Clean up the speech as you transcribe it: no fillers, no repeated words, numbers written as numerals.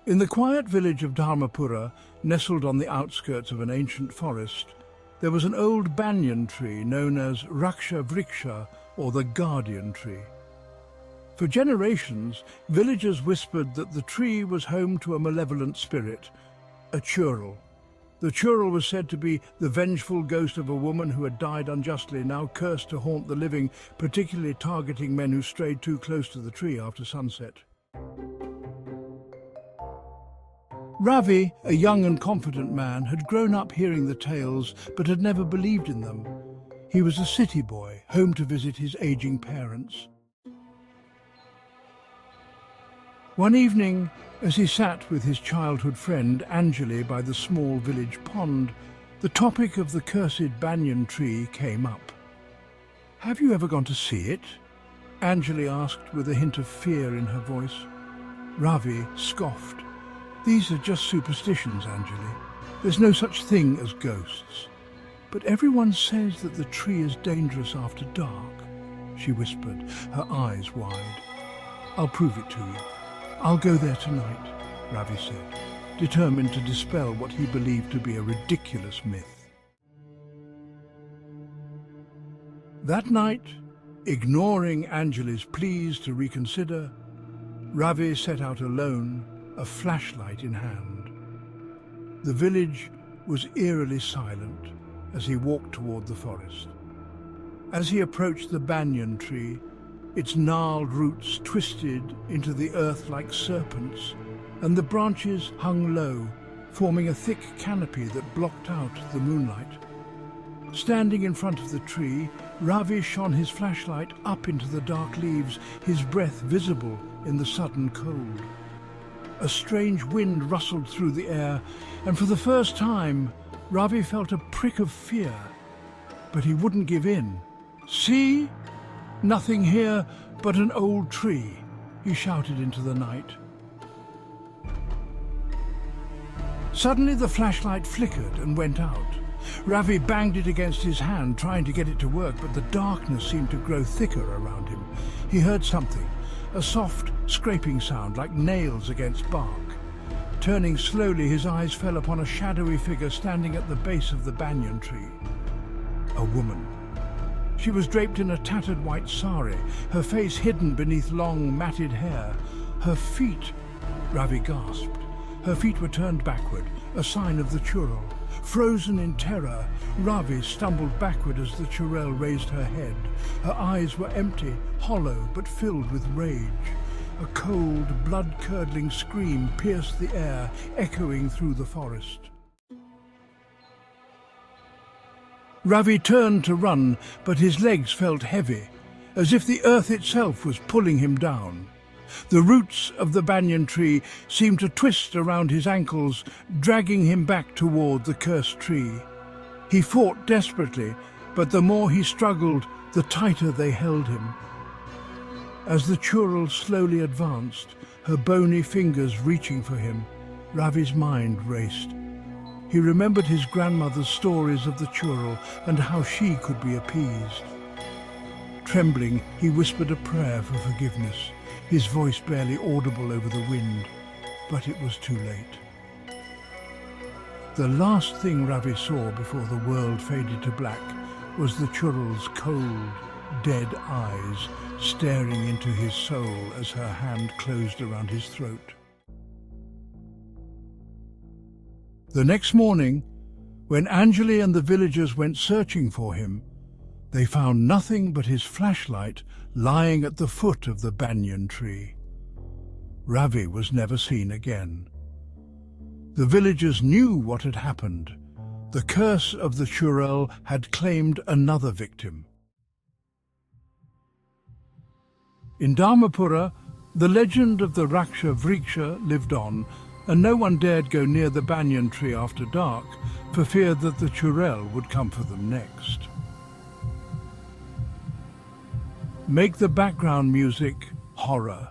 In the quiet village of Dharmapura, nestled on the outskirts of an ancient forest, there was an old banyan tree known as Raksha Vriksha, or the guardian tree. For generations, villagers whispered that the tree was home to a malevolent spirit, a churel. The churel was said to be the vengeful ghost of a woman who had died unjustly, now cursed to haunt the living, particularly targeting men who strayed too close to the tree after sunset. Ravi, a young and confident man, had grown up hearing the tales but had never believed in them. He was a city boy, home to visit his aging parents. One evening, as he sat with his childhood friend Anjali by the small village pond, the topic of the cursed banyan tree came up. "Have you ever gone to see it?" Anjali asked with a hint of fear in her voice. Ravi scoffed. "These are just superstitions, Anjali. There's no such thing as ghosts." "But everyone says that the tree is dangerous after dark," she whispered, her eyes wide. "I'll prove it to you. I'll go there tonight," Ravi said, determined to dispel what he believed to be a ridiculous myth. That night, ignoring Anjali's pleas to reconsider, Ravi set out alone, a flashlight in hand. The village was eerily silent as he walked toward the forest. As he approached the banyan tree, its gnarled roots twisted into the earth like serpents, and the branches hung low, forming a thick canopy that blocked out the moonlight. Standing in front of the tree, Ravi shone his flashlight up into the dark leaves, his breath visible in the sudden cold. A strange wind rustled through the air, and for the first time, Ravi felt a prick of fear. But he wouldn't give in. "See? Nothing here but an old tree," he shouted into the night. Suddenly the flashlight flickered and went out. Ravi banged it against his hand, trying to get it to work, but the darkness seemed to grow thicker around him. He heard something, a soft scraping sound like nails against bark. Turning slowly, his eyes fell upon a shadowy figure standing at the base of the banyan tree. A woman. She was draped in a tattered white sari, her face hidden beneath long, matted hair. Her feet, Ravi gasped. Her feet were turned backward, a sign of the churel. Frozen in terror, Ravi stumbled backward as the churel raised her head. Her eyes were empty, hollow, but filled with rage. A cold, blood-curdling scream pierced the air, echoing through the forest. Ravi turned to run, but his legs felt heavy, as if the earth itself was pulling him down. The roots of the banyan tree seemed to twist around his ankles, dragging him back toward the cursed tree. He fought desperately, but the more he struggled, the tighter they held him. As the churel slowly advanced, her bony fingers reaching for him, Ravi's mind raced. He remembered his grandmother's stories of the churel and how she could be appeased. Trembling, he whispered a prayer for forgiveness, his voice barely audible over the wind, but it was too late. The last thing Ravi saw before the world faded to black was the churel's cold, dead eyes staring into his soul as her hand closed around his throat. The next morning, when Anjali and the villagers went searching for him, they found nothing but his flashlight lying at the foot of the banyan tree. Ravi was never seen again. The villagers knew what had happened. The curse of the churel had claimed another victim. In Dharmapura, the legend of the Raksha Vriksha lived on, and no one dared go near the banyan tree after dark for fear that the churel would come for them next. Make the background music horror.